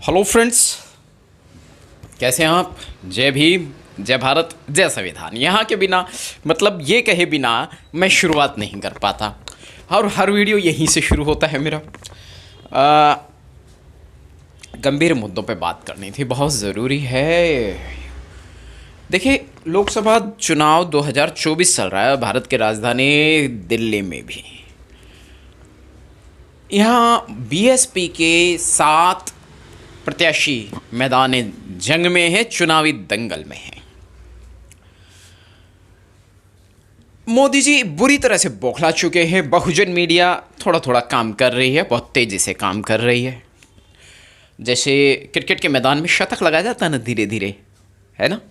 Hello friends, कैसे हैं आप। जय भीम, जय भारत, जय संविधान। यहाँ के बिना मतलब ये कहे बिना मैं शुरुआत नहीं कर पाता और हर वीडियो यहीं से शुरू होता है मेरा। गंभीर मुद्दों पे बात करनी थी, बहुत ज़रूरी है। देखिए, लोकसभा चुनाव 2024 चल रहा है भारत के राजधानी दिल्ली में भी। यहाँ बीएसपी के 7 प्रत्याशी मैदान जंग में है, चुनावी दंगल में है। मोदी जी बुरी तरह से बौखला चुके हैं। बहुजन मीडिया थोड़ा थोड़ा काम कर रही है, बहुत तेजी से काम कर रही है। जैसे क्रिकेट के मैदान में शतक लगाया जाता है ना, धीरे धीरे, है ना,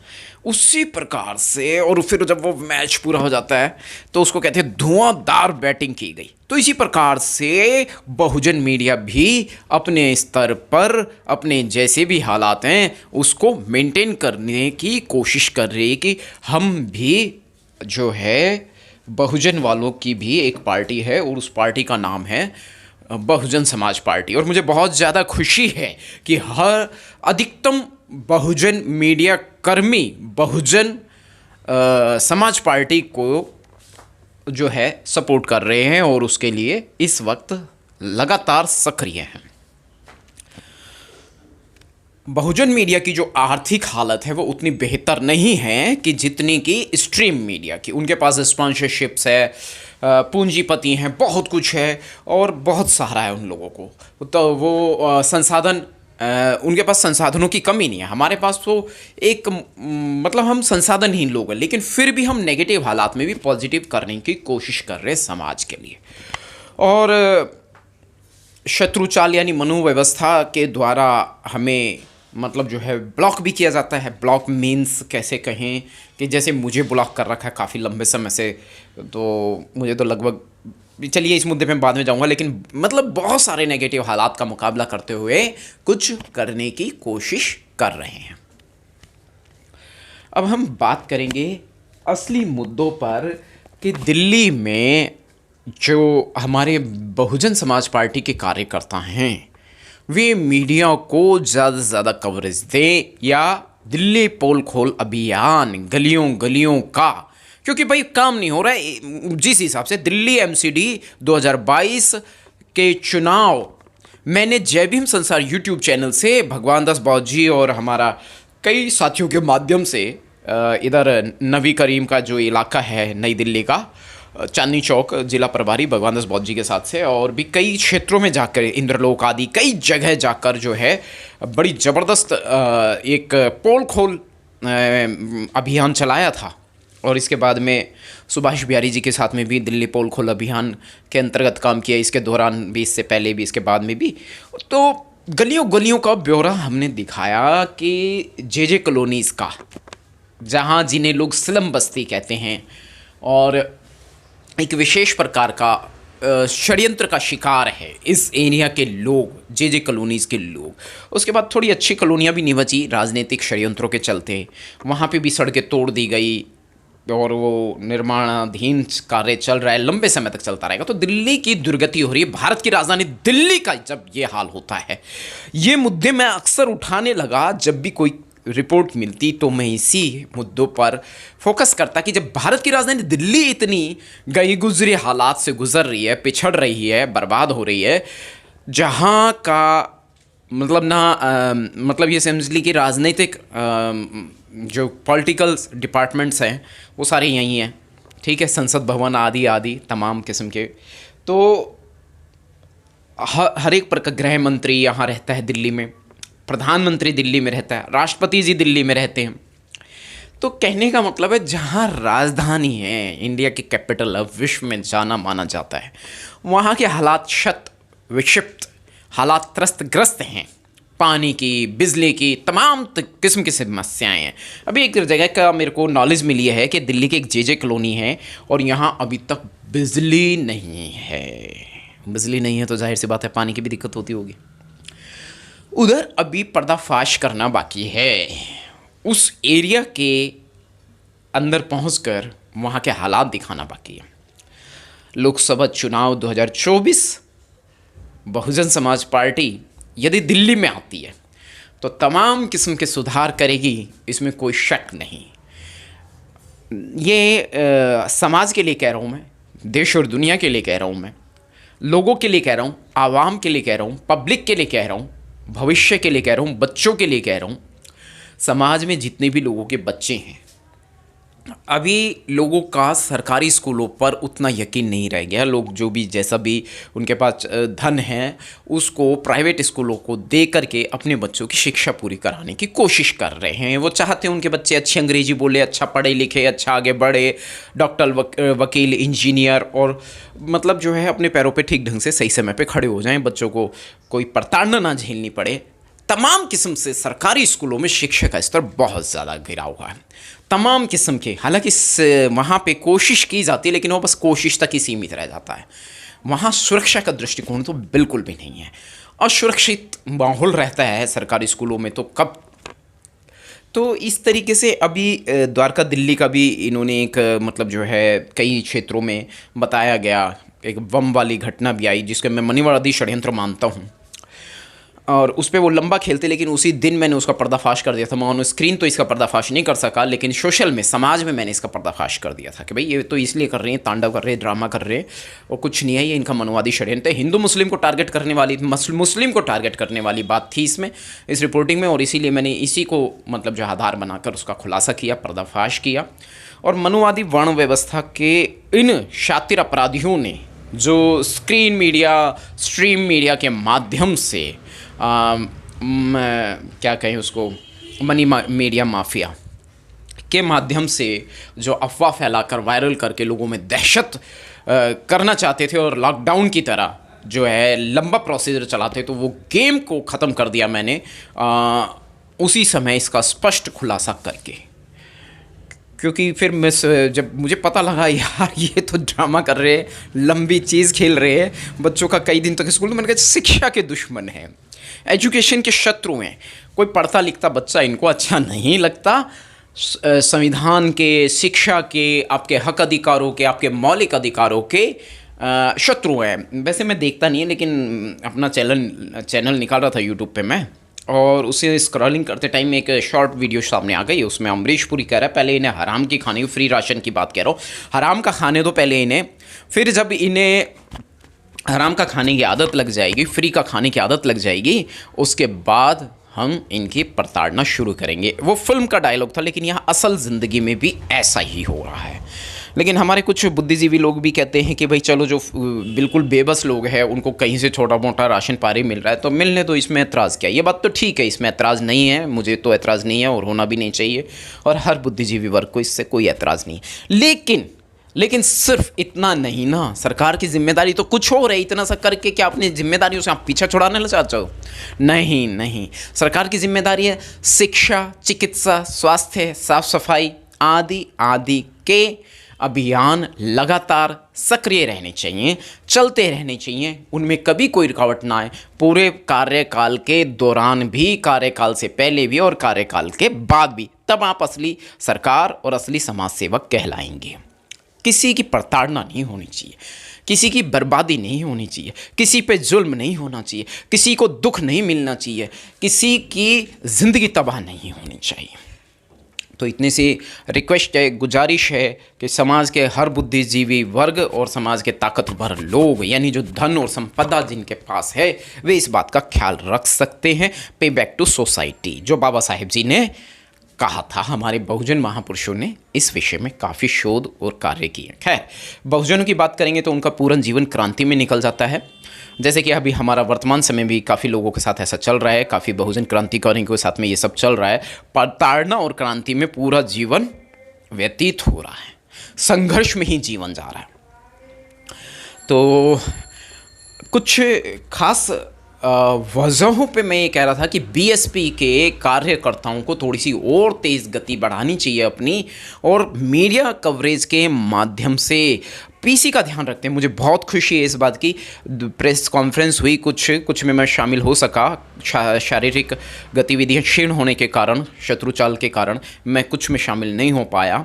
उसी प्रकार से। और फिर जब वो मैच पूरा हो जाता है तो उसको कहते हैं धुआंधार बैटिंग की गई। तो इसी प्रकार से बहुजन मीडिया भी अपने स्तर पर अपने जैसे भी हालात हैं उसको मेंटेन करने की कोशिश कर रही है कि हम भी जो है बहुजन वालों की भी एक पार्टी है और उस पार्टी का नाम है बहुजन समाज पार्टी। और मुझे बहुत ज़्यादा खुशी है कि हर अधिकतम बहुजन मीडिया कर्मी बहुजन समाज पार्टी को जो है सपोर्ट कर रहे हैं और उसके लिए इस वक्त लगातार सक्रिय हैं। बहुजन मीडिया की जो आर्थिक हालत है वो उतनी बेहतर नहीं है कि जितनी कि स्ट्रीम मीडिया की। उनके पास स्पॉन्सरशिप्स है, पूंजीपति हैं, बहुत कुछ है और बहुत सहारा है उन लोगों को। तो वो संसाधन, उनके पास संसाधनों की कमी नहीं है। हमारे पास तो एक मतलब हम संसाधनहीन लोग हैं, लेकिन फिर भी हम नेगेटिव हालात में भी पॉजिटिव करने की कोशिश कर रहे हैं समाज के लिए। और शत्रुचाल यानी मनोव्यवस्था के द्वारा हमें मतलब जो है ब्लॉक भी किया जाता है। ब्लॉक मीन्स कैसे कहें कि जैसे मुझे ब्लॉक कर रखा है काफ़ी लंबे समय से, तो मुझे तो लगभग, चलिए इस मुद्दे पे मैं बाद में जाऊंगा, लेकिन मतलब बहुत सारे नेगेटिव हालात का मुकाबला करते हुए कुछ करने की कोशिश कर रहे हैं। अब हम बात करेंगे असली मुद्दों पर कि दिल्ली में जो हमारे बहुजन समाज पार्टी के कार्यकर्ता हैं वे मीडिया को ज़्यादा से ज़्यादा कवरेज दें या दिल्ली पोल खोल अभियान गलियों गलियों का, क्योंकि भाई काम नहीं हो रहा है। जिस हिसाब से दिल्ली एमसीडी 2022 के चुनाव, मैंने जय भीम संसार यूट्यूब चैनल से भगवान दास बौद्ध जी और हमारा कई साथियों के माध्यम से इधर नबी करीम का जो इलाका है नई दिल्ली का, चांदनी चौक जिला प्रभारी भगवान दास बौद्ध जी के साथ से, और भी कई क्षेत्रों में जाकर, इंद्रलोक आदि कई जगह जाकर जो है बड़ी ज़बरदस्त एक पोल खोल अभियान चलाया था। और इसके बाद में सुभाष बिहारी जी के साथ में भी दिल्ली पोल खोल अभियान के अंतर्गत काम किया। इसके दौरान भी, इससे पहले भी, इसके बाद में भी। तो गलियों गलियों का ब्यौरा हमने दिखाया कि जे कॉलोनीज़ का, जहाँ जिन्हें लोग स्लम बस्ती कहते हैं और एक विशेष प्रकार का षड्यंत्र का शिकार है इस एरिया के लोग, जे कॉलोनीज़ के लोग। उसके बाद थोड़ी अच्छी कॉलोनियाँ भी नहीं बची राजनीतिक षड्यंत्रों के चलते। वहाँ पे भी सड़कें तोड़ दी गई और वो निर्माणाधीन कार्य चल रहा है, लंबे समय तक चलता रहेगा। तो दिल्ली की दुर्गति हो रही है। भारत की राजधानी दिल्ली का जब ये हाल होता है, ये मुद्दे मैं अक्सर उठाने लगा। जब भी कोई रिपोर्ट मिलती तो मैं इसी मुद्दों पर फोकस करता कि जब भारत की राजधानी दिल्ली इतनी गई गुजरी हालात से गुजर रही है, पिछड़ रही है, बर्बाद हो रही है, जहाँ का मतलब मतलब ये समझ ली कि राजनीतिक जो पॉलिटिकल डिपार्टमेंट्स हैं वो सारे यहीं हैं, ठीक है, संसद भवन आदि आदि तमाम किस्म के। तो हर एक प्रकार गृह मंत्री यहाँ रहता है दिल्ली में, प्रधानमंत्री दिल्ली में रहता है, राष्ट्रपति जी दिल्ली में रहते हैं। तो कहने का मतलब है जहाँ राजधानी है, इंडिया की कैपिटल अब विश्व में जाना माना जाता है, वहाँ के हालात शत विक्षिप्त, हालात त्रस्तग्रस्त हैं। पानी की, बिजली की, तमाम किस्म की समस्याएं हैं। अभी एक जगह का मेरे को नॉलेज मिली है कि दिल्ली की एक जे कॉलोनी है और यहाँ अभी तक बिजली नहीं है। बिजली नहीं है तो जाहिर सी बात है पानी की भी दिक्कत होती होगी। उधर अभी पर्दाफाश करना बाकी है। उस एरिया के अंदर पहुंचकर वहाँ के हालात दिखाना बाकी है। लोकसभा चुनाव 2024 बहुजन समाज पार्टी यदि दिल्ली में आती है तो तमाम किस्म के सुधार करेगी, इसमें कोई शक नहीं। ये समाज के लिए कह रहा हूँ मैं, देश और दुनिया के लिए कह रहा हूँ मैं, लोगों के लिए कह रहा हूँ, आवाम के लिए कह रहा हूँ, पब्लिक के लिए कह रहा हूँ, भविष्य के लिए कह रहा हूँ, बच्चों के लिए कह रहा हूँ। समाज में जितने भी लोगों के बच्चे हैं, अभी लोगों का सरकारी स्कूलों पर उतना यकीन नहीं रह गया। लोग जो भी जैसा भी उनके पास धन है, उसको प्राइवेट स्कूलों को दे करके अपने बच्चों की शिक्षा पूरी कराने की कोशिश कर रहे हैं। वो चाहते हैं उनके बच्चे अच्छी अंग्रेजी बोले, अच्छा पढ़े लिखे, अच्छा आगे बढ़े, डॉक्टर, वकील, इंजीनियर, और मतलब जो है अपने पैरों पे ठीक ढंग से सही समय पे खड़े हो जाएं, बच्चों को कोई प्रताड़ना ना झेलनी पड़े। तमाम किस्म से सरकारी स्कूलों में शिक्षा का स्तर बहुत ज़्यादा गिरा हुआ है, तमाम किस्म के। हालांकि वहाँ पे कोशिश की जाती है, लेकिन वो बस कोशिश तक ही सीमित रह जाता है। वहाँ सुरक्षा का दृष्टिकोण तो बिल्कुल भी नहीं है। असुरक्षित माहौल रहता है सरकारी स्कूलों में तो कब। तो इस तरीके से अभी द्वारका दिल्ली का भी इन्होंने एक मतलब जो है कई क्षेत्रों में बताया गया, एक बम वाली घटना भी आई जिसके मैं मनीवादी षड्यंत्र मानता हूँ, और उस पर वो लंबा खेलते, लेकिन उसी दिन मैंने उसका पर्दाफाश कर दिया था। मैं ऑन स्क्रीन तो इसका पर्दाफाश नहीं कर सका, लेकिन सोशल में, समाज में मैंने इसका पर्दाफाश कर दिया था कि भाई ये तो इसलिए कर रहे हैं, तांडव कर रहे हैं, ड्रामा कर रहे हैं, और कुछ नहीं है, ये इनका मनोवादी षड्यंत्र है। हिंदू मुस्लिम को टारगेट करने वाली, मुस्लिम को टारगेट करने वाली बात थी इसमें, इस रिपोर्टिंग में, और इसीलिए मैंने इसी को मतलब जो आधार बनाकर उसका खुलासा किया, पर्दाफाश किया। और मनोवादी वर्ण व्यवस्था के इन शातिर अपराधियों ने जो स्क्रीन मीडिया, स्ट्रीम मीडिया के माध्यम से क्या कहें उसको, मीडिया माफिया के माध्यम से जो अफवाह फैलाकर वायरल करके लोगों में दहशत करना चाहते थे, और लॉकडाउन की तरह जो है लंबा प्रोसीजर चलाते, तो वो गेम को ख़त्म कर दिया मैंने उसी समय इसका स्पष्ट खुलासा करके। क्योंकि फिर मैं जब मुझे पता लगा यार ये तो ड्रामा कर रहे हैं, लंबी चीज़ खेल रहे हैं, बच्चों का कई दिन तक स्कूल में, मैंने कहा शिक्षा के दुश्मन हैं, एजुकेशन के शत्रु हैं। कोई पढ़ता लिखता बच्चा इनको अच्छा नहीं लगता, संविधान के, शिक्षा के, आपके हक अधिकारों के, आपके मौलिक अधिकारों के शत्रु हैं। वैसे मैं देखता नहीं है, लेकिन अपना चैनल निकाल रहा था यूट्यूब पे मैं, और उसे स्क्रॉलिंग करते टाइम एक शॉर्ट वीडियो सामने आ गई। उसमें अमरीश पुरी कह रहा है पहले इन्हें हराम की खाने की, फ्री राशन की बात कह रहा हूँ, हराम का खाने दो पहले इन्हें, फिर जब इन्हें हराम का खाने की आदत लग जाएगी, फ्री का खाने की आदत लग जाएगी, उसके बाद हम इनकी प्रताड़ना शुरू करेंगे। वो फिल्म का डायलॉग था, लेकिन यहाँ असल ज़िंदगी में भी ऐसा ही हो रहा है। लेकिन हमारे कुछ बुद्धिजीवी लोग भी कहते हैं कि भाई चलो जो बिल्कुल बेबस लोग हैं उनको कहीं से छोटा मोटा राशन पानी मिल रहा है तो मिलने दो, इसमें ऐतराज़ क्या है। ये बात तो ठीक है, इसमें ऐतराज़ नहीं है, मुझे तो ऐतराज़ नहीं है और होना भी नहीं चाहिए, और हर बुद्धिजीवी वर्ग को इससे कोई ऐतराज़ नहीं है। लेकिन सिर्फ इतना नहीं ना, सरकार की जिम्मेदारी तो कुछ और है। इतना सा करके क्या अपनी जिम्मेदारियों से आप पीछा छुड़ाने लग चाहते हो? नहीं नहीं, सरकार की जिम्मेदारी है शिक्षा, चिकित्सा, स्वास्थ्य, साफ सफाई आदि आदि के अभियान लगातार सक्रिय रहने चाहिए, चलते रहने चाहिए, उनमें कभी कोई रुकावट ना आए, पूरे कार्यकाल के दौरान भी, कार्यकाल से पहले भी और कार्यकाल के बाद भी। तब आप असली सरकार और असली समाज सेवक कहलाएंगे। किसी की प्रताड़ना नहीं होनी चाहिए, किसी की बर्बादी नहीं होनी चाहिए, किसी पे जुल्म नहीं होना चाहिए, किसी को दुख नहीं मिलना चाहिए, किसी की ज़िंदगी तबाह नहीं होनी चाहिए। तो इतनी सी रिक्वेस्ट है, गुजारिश है कि समाज के हर बुद्धिजीवी वर्ग और समाज के ताकतवर लोग, यानी जो धन और संपदा जिनके पास है, वे इस बात का ख्याल रख सकते हैं। पे बैक टू सोसाइटी जो बाबा साहेब जी ने कहा था, हमारे बहुजन महापुरुषों ने इस विषय में काफ़ी शोध और कार्य किए। खैर, बहुजनों की बात करेंगे तो उनका पूरा जीवन क्रांति में निकल जाता है। जैसे कि अभी हमारा वर्तमान समय भी काफ़ी लोगों के साथ ऐसा चल रहा है, काफ़ी बहुजन क्रांतिकारियों के साथ में ये सब चल रहा है। प्रताड़ना और क्रांति में पूरा जीवन व्यतीत हो रहा है, संघर्ष में ही जीवन जा रहा है। तो कुछ खास वजहों पे मैं ये कह रहा था कि बीएसपी के कार्यकर्ताओं को थोड़ी सी और तेज़ गति बढ़ानी चाहिए अपनी, और मीडिया कवरेज के माध्यम से पीसी का ध्यान रखते हैं। मुझे बहुत खुशी है इस बात की, प्रेस कॉन्फ्रेंस हुई, कुछ में मैं शामिल हो सका, शारीरिक गतिविधियाँ क्षीण होने के कारण, शत्रुचाल के कारण मैं कुछ में शामिल नहीं हो पाया।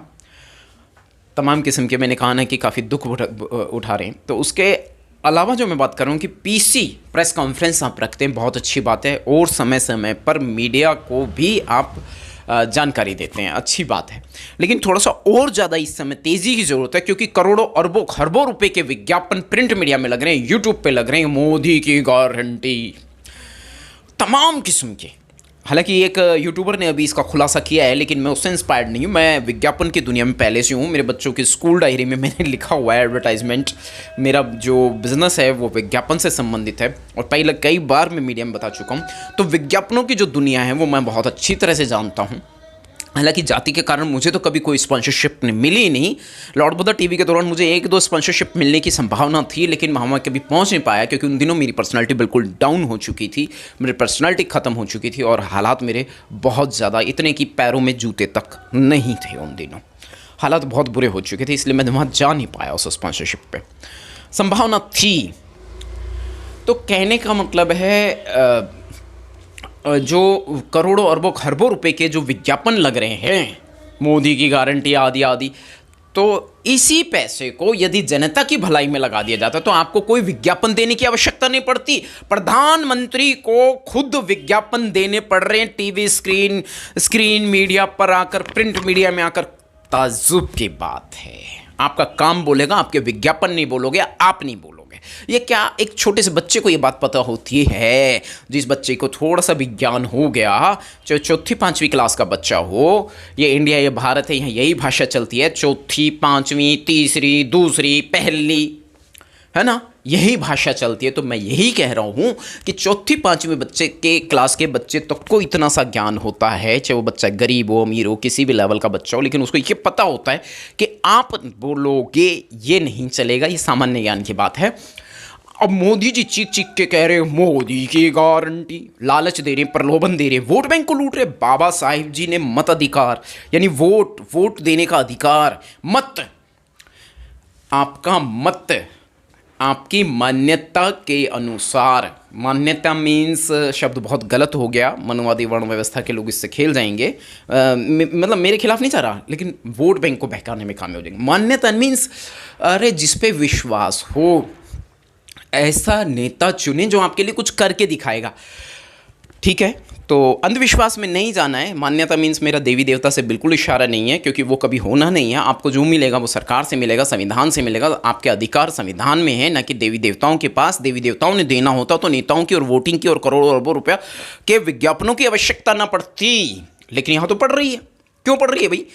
तमाम किस्म के मैंने कहा ना कि काफ़ी दुख उठा रहे हैं, तो उसके अलावा जो मैं बात कर रहा हूँ कि पीसी प्रेस कॉन्फ्रेंस आप रखते हैं, बहुत अच्छी बात है, और समय समय पर मीडिया को भी आप जानकारी देते हैं, अच्छी बात है। लेकिन थोड़ा सा और ज़्यादा इस समय तेज़ी की ज़रूरत है, क्योंकि करोड़ों अरबों खरबों रुपए के विज्ञापन प्रिंट मीडिया में लग रहे हैं, यूट्यूब पे लग रहे हैं, मोदी की गारंटी, तमाम किस्म के। हालांकि एक यूट्यूबर ने अभी इसका खुलासा किया है, लेकिन मैं उससे इंस्पायर्ड नहीं हूँ। मैं विज्ञापन की दुनिया में पहले से हूँ। मेरे बच्चों की स्कूल डायरी में मैंने लिखा हुआ है एडवर्टाइजमेंट। मेरा जो बिज़नेस है वो विज्ञापन से संबंधित है, और पहले कई बार मैं मीडिया में बता चुका हूँ। तो विज्ञापनों की जो दुनिया है वो मैं बहुत अच्छी तरह से जानता हूँ। हालांकि जाति के कारण मुझे तो कभी कोई स्पॉन्सरशिप मिली ही नहीं। लॉर्ड बुद्धा टीवी के दौरान मुझे एक दो स्पॉन्सरशिप मिलने की संभावना थी, लेकिन मैं वहाँ कभी पहुँच नहीं पाया, क्योंकि उन दिनों मेरी पर्सनालिटी बिल्कुल डाउन हो चुकी थी, मेरी पर्सनालिटी ख़त्म हो चुकी थी, और हालात मेरे बहुत ज़्यादा, इतने कि पैरों में जूते तक नहीं थे उन दिनों। हालात बहुत बुरे हो चुके थे, इसलिए मैं वहाँ जा नहीं पाया उस स्पॉन्सरशिप पर। संभावना थी, तो कहने का मतलब है जो करोड़ों अरबों खरबों रुपए के जो विज्ञापन लग रहे हैं, मोदी की गारंटी आदि आदि, तो इसी पैसे को यदि जनता की भलाई में लगा दिया जाता तो आपको कोई विज्ञापन देने की आवश्यकता नहीं पड़ती। प्रधानमंत्री को खुद विज्ञापन देने पड़ रहे हैं टीवी स्क्रीन मीडिया पर आकर, प्रिंट मीडिया में आकर। ताज्जुब की बात है। आपका काम बोलेगा, आपके विज्ञापन नहीं बोलोगे, आप नहीं बोलोगे। ये क्या एक छोटे से बच्चे को ये बात पता होती है? जिस बच्चे को थोड़ा सा विज्ञान हो गया, चाहे चौथी पांचवी क्लास का बच्चा हो, ये इंडिया, ये भारत है, यहाँ यही भाषा चलती है, चौथी पांचवी तीसरी दूसरी पहली, है ना, यही भाषा चलती है। तो मैं यही कह रहा हूँ कि चौथी पांचवी बच्चे के क्लास के बच्चे तक को इतना सा ज्ञान होता है, चाहे वो बच्चा गरीब हो अमीर हो, किसी भी लेवल का बच्चा हो, लेकिन उसको ये पता होता है कि आप बोलोगे ये नहीं चलेगा। ये सामान्य ज्ञान की बात है। अब मोदी जी चीख चीख के कह रहे हैं मोदी की गारंटी, लालच दे रहे हैं, प्रलोभन दे रहे हैं, वोट बैंक को लूट रहे। बाबा साहिब जी ने मताधिकार, यानी वोट देने का अधिकार, मत, आपका मत आपकी मान्यता के अनुसार, मान्यता मीन्स शब्द बहुत गलत हो गया, मनुवादी वर्ण व्यवस्था के लोग इससे खेल जाएंगे, मतलब मेरे खिलाफ नहीं चाह रहा, लेकिन वोट बैंक को बहकाने में कामयाब हो जाएंगे। मान्यता मीन्स अरे जिस पे विश्वास हो, ऐसा नेता चुने जो आपके लिए कुछ करके दिखाएगा। ठीक है, तो अंधविश्वास में नहीं जाना है। मान्यता मीन्स मेरा देवी देवता से बिल्कुल इशारा नहीं है, क्योंकि वो कभी होना नहीं है। आपको जो मिलेगा वो सरकार से मिलेगा, संविधान से मिलेगा। आपके अधिकार संविधान में है, ना कि देवी देवताओं के पास। देवी देवताओं ने देना होता तो नेताओं की और वोटिंग की और करोड़ों अरबों रुपया के विज्ञापनों की आवश्यकता ना पड़ती, लेकिन यहाँ तो पड़ रही है। क्यों पड़ रही है भाई?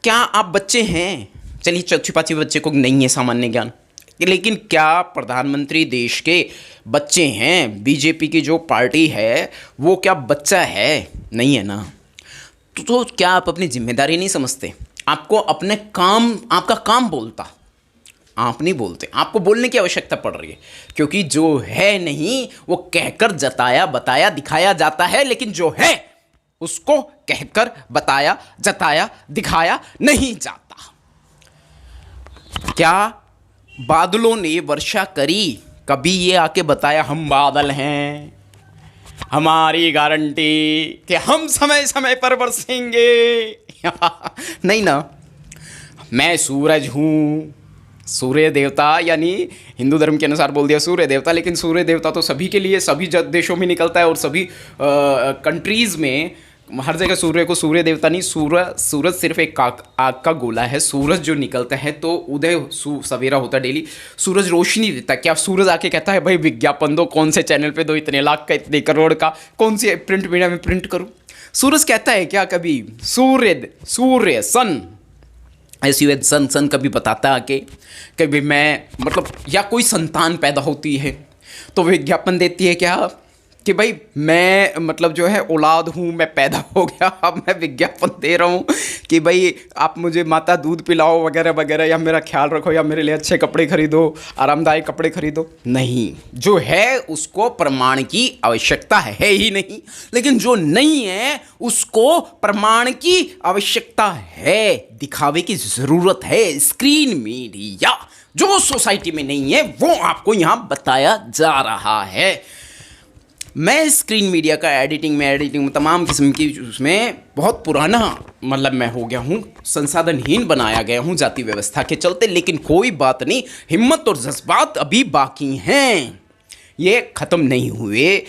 क्या आप बच्चे हैं? चलिए, चौथी पांचवी बच्चे को नहीं है सामान्य ज्ञान, लेकिन क्या प्रधानमंत्री देश के बच्चे हैं? बीजेपी की जो पार्टी है वो क्या बच्चा है? नहीं है ना। तो क्या आप अपनी जिम्मेदारी नहीं समझते? आपको अपने काम, आपका काम बोलता, आप नहीं बोलते। आपको बोलने की आवश्यकता पड़ रही है, क्योंकि जो है नहीं वो कहकर जताया बताया दिखाया जाता है, लेकिन जो है उसको कहकर बताया जताया दिखाया नहीं जाता। क्या बादलों ने वर्षा करी? कभी ये आके बताया हम बादल हैं, हमारी गारंटी कि हम समय समय पर बरसेंगे? नहीं ना। मैं सूरज हूँ, सूर्य देवता, यानी हिंदू धर्म के अनुसार बोल दिया सूर्य देवता, लेकिन सूर्य देवता तो सभी के लिए सभी देशों में निकलता है, और सभी कंट्रीज़ में हर जगह सूर्य को सूर्य देवता नहीं, सूरज सिर्फ एक आग का गोला है। सूरज जो निकलता है तो उदय सवेरा होता है डेली, सूरज रोशनी देता है। क्या सूरज आके कहता है भाई विज्ञापन दो, कौन से चैनल पे दो, इतने लाख का, इतने करोड़ का, कौन सी प्रिंट मीडिया में प्रिंट करूँ? सूरज कहता है क्या कभी? सूर्य सन, ऐसी सन कभी बताता है कि कभी मैं, मतलब, या कोई संतान पैदा होती है तो विज्ञापन देती है क्या कि भाई मैं, मतलब जो है औलाद हूँ, मैं पैदा हो गया, अब मैं विज्ञापन दे रहा हूँ कि भाई आप मुझे माता दूध पिलाओ वगैरह वगैरह, या मेरा ख्याल रखो, या मेरे लिए अच्छे कपड़े खरीदो, आरामदायक कपड़े खरीदो। नहीं, जो है उसको प्रमाण की आवश्यकता है ही नहीं, लेकिन जो नहीं है उसको प्रमाण की आवश्यकता है, दिखावे की ज़रूरत है। स्क्रीन मीडिया जो सोसाइटी में नहीं है वो आपको यहाँ बताया जा रहा है। मैं स्क्रीन मीडिया का एडिटिंग में तमाम किस्म की उसमें बहुत पुराना मतलब मैं हो गया हूँ, संसाधनहीन बनाया गया हूँ जाति व्यवस्था के चलते। लेकिन कोई बात नहीं, हिम्मत और जज्बात अभी बाकी हैं, ये ख़त्म नहीं हुए।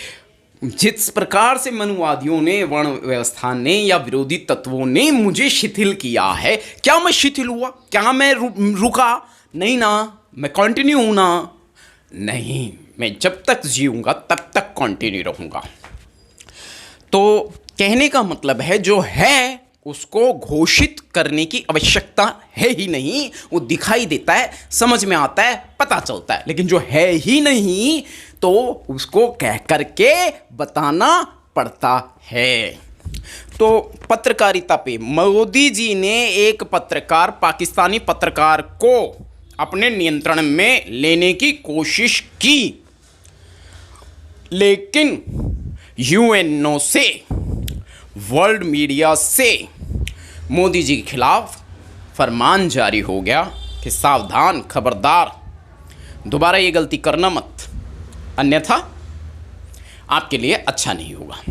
जिस प्रकार से मनुवादियों ने, वर्ण व्यवस्था ने या विरोधी तत्वों ने मुझे शिथिल किया है, क्या मैं शिथिल हुआ? क्या मैं रुका? नहीं ना, मैं कंटिन्यू हूं ना। नहीं, मैं जब तक जीऊंगा तब तक कंटिन्यू रहूंगा। तो कहने का मतलब है, जो है उसको घोषित करने की आवश्यकता है ही नहीं। वो दिखाई देता है, समझ में आता है, पता चलता है, लेकिन जो है ही नहीं तो उसको कह करके बताना पड़ता है। तो पत्रकारिता पे मोदी जी ने एक पत्रकार, पाकिस्तानी पत्रकार को अपने नियंत्रण में लेने की कोशिश की, लेकिन यूएनओ से, वर्ल्ड मीडिया से मोदी जी के खिलाफ फरमान जारी हो गया कि सावधान, खबरदार, दोबारा ये गलती करना मत, अन्यथा आपके लिए अच्छा नहीं होगा।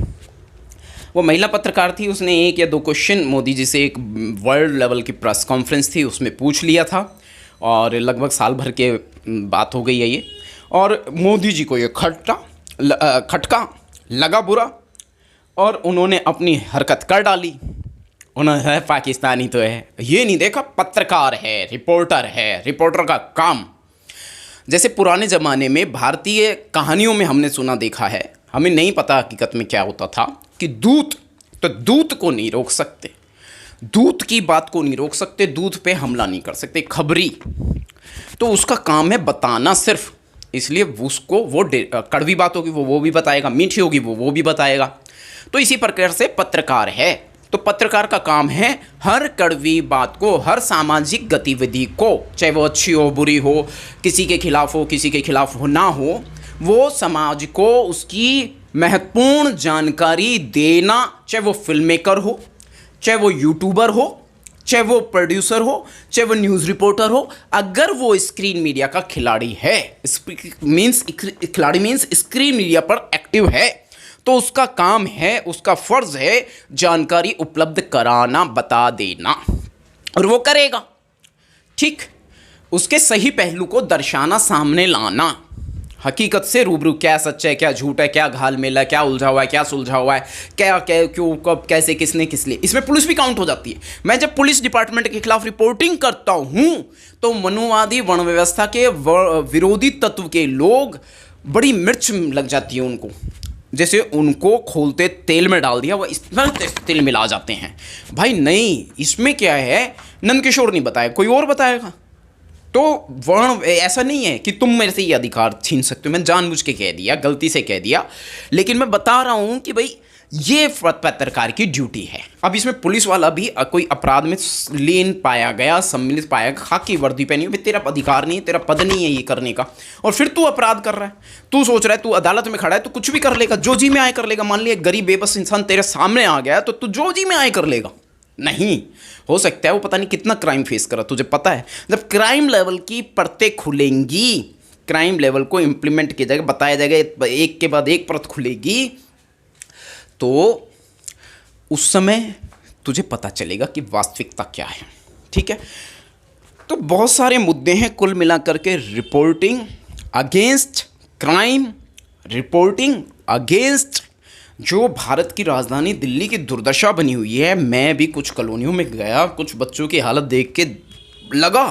वो महिला पत्रकार थी, उसने 1 या 2 क्वेश्चन मोदी जी से एक वर्ल्ड लेवल की प्रेस कॉन्फ्रेंस थी उसमें पूछ लिया था, और लगभग साल भर के बात हो गई है ये। और मोदी जी को ये खटका लगा बुरा, और उन्होंने अपनी हरकत कर डाली। उन्होंने पाकिस्तानी तो है, ये नहीं देखा पत्रकार है, रिपोर्टर है, रिपोर्टर का काम। जैसे पुराने ज़माने में भारतीय कहानियों में हमने सुना देखा है, हमें नहीं पता हकीकत में क्या होता था, कि दूत को नहीं रोक सकते, दूत की बात को नहीं रोक सकते, दूत पे हमला नहीं कर सकते, खबरी तो उसका काम है बताना सिर्फ, इसलिए उसको वो कड़वी बात होगी वो भी बताएगा, मीठी होगी वो भी बताएगा। तो इसी प्रकार से पत्रकार है। तो पत्रकार का काम है हर कड़वी बात को, हर सामाजिक गतिविधि को, चाहे वो अच्छी हो बुरी हो, किसी के खिलाफ हो किसी के खिलाफ हो ना हो, वो समाज को उसकी महत्वपूर्ण जानकारी देना, चाहे वो फिल्म मेकर हो, चाहे वो यूट्यूबर हो, चाहे वो प्रोड्यूसर हो, चाहे वो न्यूज़ रिपोर्टर हो। अगर वो स्क्रीन मीडिया का खिलाड़ी है, खिलाड़ी मीन्स स्क्रीन मीडिया पर एक्टिव है, तो उसका काम है, उसका फर्ज है जानकारी उपलब्ध कराना, बता देना, और वो करेगा। ठीक, उसके सही पहलू को दर्शाना, सामने लाना, हकीकत से रूबरू, क्या सच है क्या झूठ है, क्या घाल मेला है, क्या उलझा हुआ है, क्या सुलझा हुआ है, क्या क्यों कब कैसे किसने किस लिए। इसमें पुलिस भी काउंट हो जाती है। मैं जब पुलिस डिपार्टमेंट के खिलाफ रिपोर्टिंग करता हूं तो मनुवादी, वर्ण व्यवस्था के विरोधी तत्व के लोग, बड़ी मिर्च लग जाती है उनको, जैसे उनको खोलते तेल में डाल दिया, वह इतना तेल मिला जाते हैं। भाई नहीं, इसमें क्या है, नंदकिशोर नहीं बताया, कोई और बताएगा। तो वर्ण ऐसा नहीं है कि तुम मेरे से ये अधिकार छीन सकते हो, मैं जानबूझ के कह दिया, गलती से कह दिया, लेकिन मैं बता रहा हूं कि भाई ये पत्रकार की ड्यूटी है। अब इसमें पुलिस वाला भी कोई अपराध में लीन पाया गया, सम्मिलित पाया गया, खाकी वर्दी पहनी हुई, तेरा अधिकार नहीं है, तेरा पद नहीं है ये करने का, और फिर तू अपराध कर रहा है। तू सोच रहा है तू अदालत में खड़ा है तो कुछ भी कर लेगा, जो जी में आए कर लेगा। मान लिया गरीब बेबस इंसान तेरे सामने आ गया तो तू जो जी में आए कर लेगा? नहीं हो सकता है वो पता नहीं कितना क्राइम फेस करा, तुझे पता है। जब क्राइम लेवल की परतें खुलेंगी, क्राइम लेवल को इंप्लीमेंट किया जाएगा, बताया जाएगा, एक के बाद एक परत खुलेगी, तो उस समय तुझे पता चलेगा कि वास्तविकता क्या है। ठीक है, तो बहुत सारे मुद्दे हैं कुल मिलाकर के। Reporting against crime, reporting against जो भारत की राजधानी दिल्ली की दुर्दशा बनी हुई है। मैं भी कुछ कॉलोनियों में गया, कुछ बच्चों की हालत देख के लगा,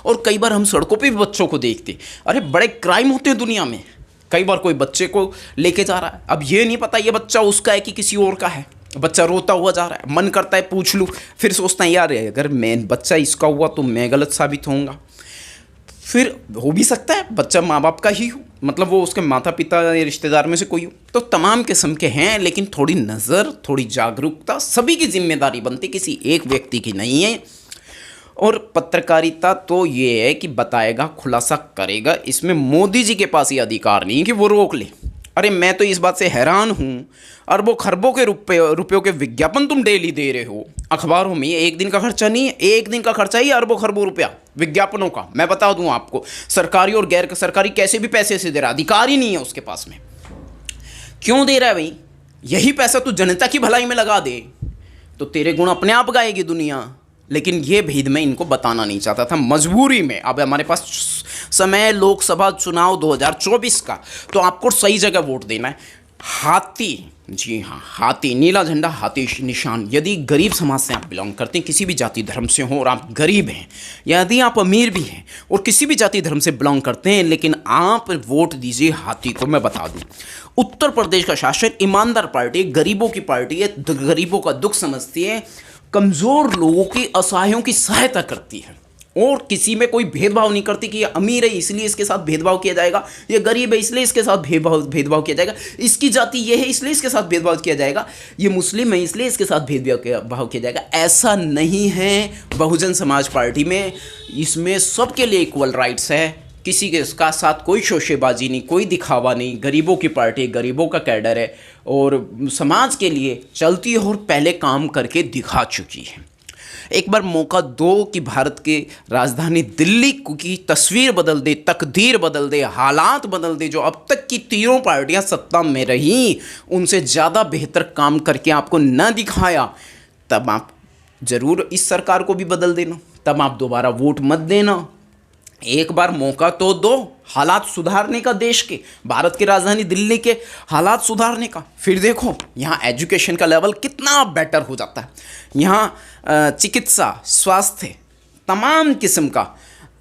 और कई बार हम सड़कों पे भी बच्चों को देखते, अरे बड़े क्राइम होते हैं दुनिया में। कई बार कोई बच्चे को लेके जा रहा है, अब ये नहीं पता ये बच्चा उसका है कि किसी और का है, बच्चा रोता हुआ जा रहा है, मन करता है पूछ लूँ, फिर सोचता है यार अगर मैं बच्चा इसका हुआ तो मैं गलत साबित होऊंगा। फिर हो भी सकता है बच्चा माँ बाप का ही हो, मतलब वो उसके माता पिता या रिश्तेदार में से कोई हो। तो तमाम किस्म के हैं, लेकिन थोड़ी नज़र, थोड़ी जागरूकता सभी की जिम्मेदारी बनती, किसी एक व्यक्ति की नहीं है। और पत्रकारिता तो ये है कि बताएगा, खुलासा करेगा। इसमें मोदी जी के पास ये अधिकार नहीं है कि वो रोक ले। अरे मैं तो इस बात से हैरान हूँ, अरबों खरबों के रुपयों के विज्ञापन तुम डेली दे रहे हो अखबारों में। एक दिन का खर्चा नहीं है, एक दिन का खर्चा ही अरबों खरबों रुपया विज्ञापनों का। मैं बता दूं आपको, सरकारी और गैर सरकारी कैसे भी पैसे से दे रहा, अधिकार ही नहीं है उसके पास में। क्यों दे रहा है भाई? यही पैसा तू जनता की भलाई में लगा दे तो तेरे गुण अपने आप गाएगी दुनिया। लेकिन ये भेद मैं इनको बताना नहीं चाहता था, मजबूरी में। अब हमारे पास समय लोकसभा चुनाव 2024 का, तो आपको सही जगह वोट देना है। हाथी, जी हाँ, हाथी, नीला झंडा, हाथी निशान। यदि गरीब समाज से आप बिलोंग करते हैं, किसी भी जाति धर्म से हो और आप गरीब हैं, यदि आप अमीर भी हैं और किसी भी जाति धर्म से बिलोंग करते हैं, लेकिन आप वोट दीजिए हाथी को। मैं बता दूं, उत्तर प्रदेश का शासन ईमानदार पार्टी, गरीबों की पार्टी है, गरीबों का दुख समझती है, कमज़ोर लोगों की, असहायों की सहायता करती है और किसी में कोई भेदभाव नहीं करती कि ये अमीर है इसलिए इसके साथ भेदभाव किया जाएगा, ये गरीब है इसलिए इसके साथ भेदभाव किया जाएगा, इसकी जाति ये है इसलिए इसके साथ भेदभाव किया जाएगा, ये मुस्लिम है इसलिए इसके साथ भेदभाव किया जाएगा। ऐसा नहीं है बहुजन समाज पार्टी में। इसमें सबके लिए इक्वल राइट्स है, किसी के इसका साथ कोई शोशेबाजी नहीं, कोई दिखावा नहीं। गरीबों की पार्टी, गरीबों का कैडर है और समाज के लिए चलती है और पहले काम करके दिखा चुकी है। एक बार मौका दो कि भारत के राजधानी दिल्ली की तस्वीर बदल दे, तकदीर बदल दे, हालात बदल दे। जो अब तक की तीनों पार्टियां सत्ता में रहीं, उनसे ज़्यादा बेहतर काम करके आपको न दिखाया, तब आप ज़रूर इस सरकार को भी बदल देना, तब आप दोबारा वोट मत देना। एक बार मौका तो दो हालात सुधारने का, देश के, भारत की राजधानी दिल्ली के हालात सुधारने का। फिर देखो यहाँ एजुकेशन का लेवल कितना बेटर हो जाता है। यहाँ चिकित्सा, स्वास्थ्य, तमाम किस्म का,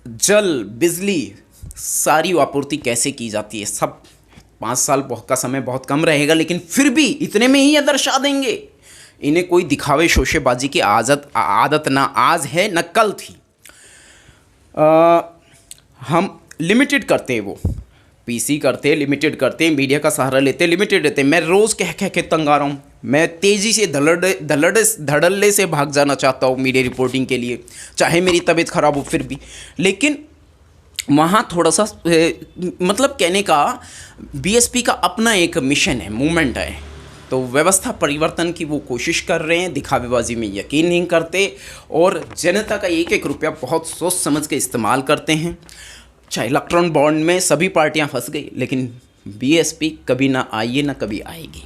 जल, बिजली, सारी आपूर्ति कैसे की जाती है। सब 5 साल का समय बहुत कम रहेगा, लेकिन फिर भी इतने में ही ये दर्शा देंगे। इन्हें कोई दिखावे शोशेबाजी की आदत ना आज है न कल थी। हम लिमिटेड करते हैं, वो पीसी करते हैं, लिमिटेड करते हैं, मीडिया का सहारा लेते हैं, लिमिटेड रहते हैं। मैं रोज़ कह के तंग आ रहा हूँ। मैं तेज़ी से धड़ल्ले से भाग जाना चाहता हूँ मीडिया रिपोर्टिंग के लिए, चाहे मेरी तबीयत ख़राब हो फिर भी। लेकिन वहाँ थोड़ा सा मतलब कहने का, बीएसपी का अपना एक मिशन है, मूवमेंट है, तो व्यवस्था परिवर्तन की वो कोशिश कर रहे हैं। दिखावेबाजी में यकीन नहीं करते और जनता का एक एक रुपया बहुत सोच समझ के इस्तेमाल करते हैं। चाहे इलेक्ट्रॉन बॉन्ड में सभी पार्टियां फंस गई, लेकिन बीएसपी कभी ना आई है ना कभी आएगी।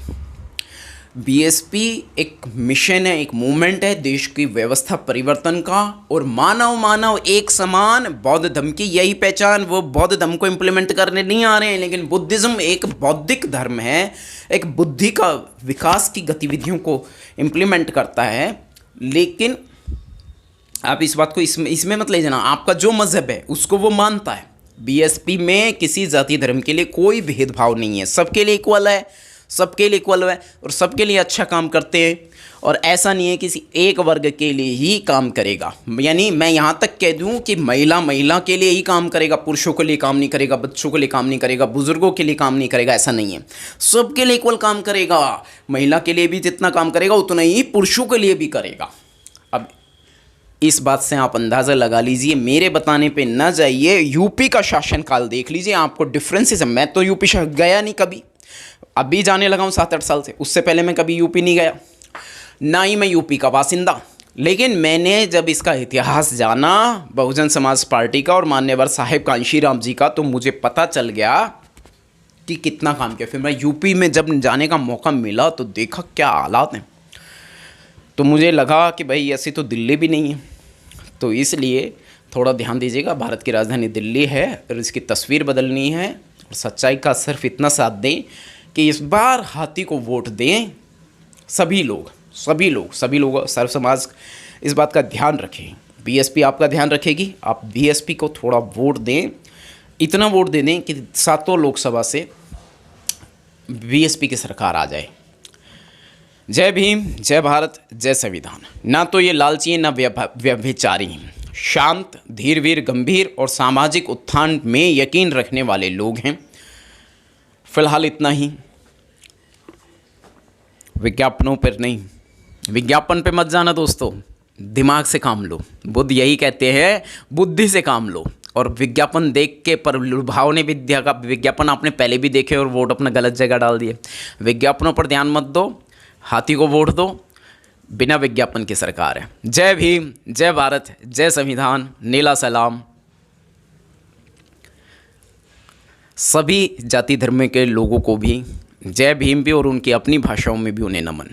बीएसपी एक मिशन है, एक मूवमेंट है देश की व्यवस्था परिवर्तन का। और मानव एक समान, बौद्ध धर्म की यही पहचान। वो बौद्ध धर्म को इम्प्लीमेंट करने नहीं आ रहे हैं, लेकिन बुद्धिज़्म एक बौद्धिक धर्म है, एक बुद्धि का विकास की गतिविधियों को इम्प्लीमेंट करता है। लेकिन आप इस बात को इसमें मत ले जाना, आपका जो मज़हब है उसको वो मानता है। बीएसपी में किसी जाति धर्म के लिए कोई भेदभाव नहीं है, सबके लिए इक्वल है, सबके लिए इक्वल है और सबके लिए अच्छा काम करते हैं। और ऐसा नहीं है किसी एक वर्ग के लिए ही काम करेगा। यानी मैं यहाँ तक कह दूँ कि महिला के लिए ही काम करेगा, पुरुषों के लिए काम नहीं करेगा, बच्चों के लिए काम नहीं करेगा, बुजुर्गों के लिए काम नहीं करेगा, ऐसा नहीं है। सबके लिए इक्वल काम करेगा। महिला के लिए भी जितना काम करेगा उतना ही पुरुषों के लिए भी करेगा। अब इस बात से आप अंदाज़ा लगा लीजिए, मेरे बताने पे ना जाइए, यूपी का शासनकाल देख लीजिए, आपको डिफरेंसेस है। मैं तो यूपी गया नहीं कभी, अभी जाने लगा हूँ 7-8 साल से। उससे पहले मैं कभी यूपी नहीं गया, ना ही मैं यूपी का बासिंदा। लेकिन मैंने जब इसका इतिहास जाना बहुजन समाज पार्टी का और मान्यवर साहेब कांशीराम जी का, तो मुझे पता चल गया कि कितना काम किया। फिर मैं यूपी में जब जाने का मौका मिला तो देखा क्या हालात हैं, तो मुझे लगा कि भाई ऐसी तो दिल्ली भी नहीं है। तो इसलिए थोड़ा ध्यान दीजिएगा, भारत की राजधानी दिल्ली है और इसकी तस्वीर बदलनी है। और सच्चाई का सिर्फ इतना साथ दें कि इस बार हाथी को वोट दें। सभी लोग सर्व समाज इस बात का ध्यान रखें। बीएसपी आपका ध्यान रखेगी, आप बीएसपी को थोड़ा वोट दें, इतना वोट दे दें कि सातों लोकसभा से बीएसपी की सरकार आ जाए। जय भीम, जय भारत, जय संविधान। ना तो ये लालची हैं, ना व्यभिचारी हैं, शांत, धीर, वीर, गंभीर और सामाजिक उत्थान में यकीन रखने वाले लोग हैं। फिलहाल इतना ही, विज्ञापनों पर नहीं, विज्ञापन पे मत जाना दोस्तों, दिमाग से काम लो। बुद्ध यही कहते हैं, बुद्धि से काम लो। और विज्ञापन देख के प्रभाव ने विद्या का विज्ञापन आपने पहले भी देखे और वोट अपना गलत जगह डाल दिए। विज्ञापनों पर ध्यान मत दो, हाथी को वोट दो। बिना विज्ञापन की सरकार है। जय भीम, जय भारत, जय संविधान, नीला सलाम। सभी जाति धर्म के लोगों को भी जय भीम भी और उनकी अपनी भाषाओं में भी उन्हें नमन।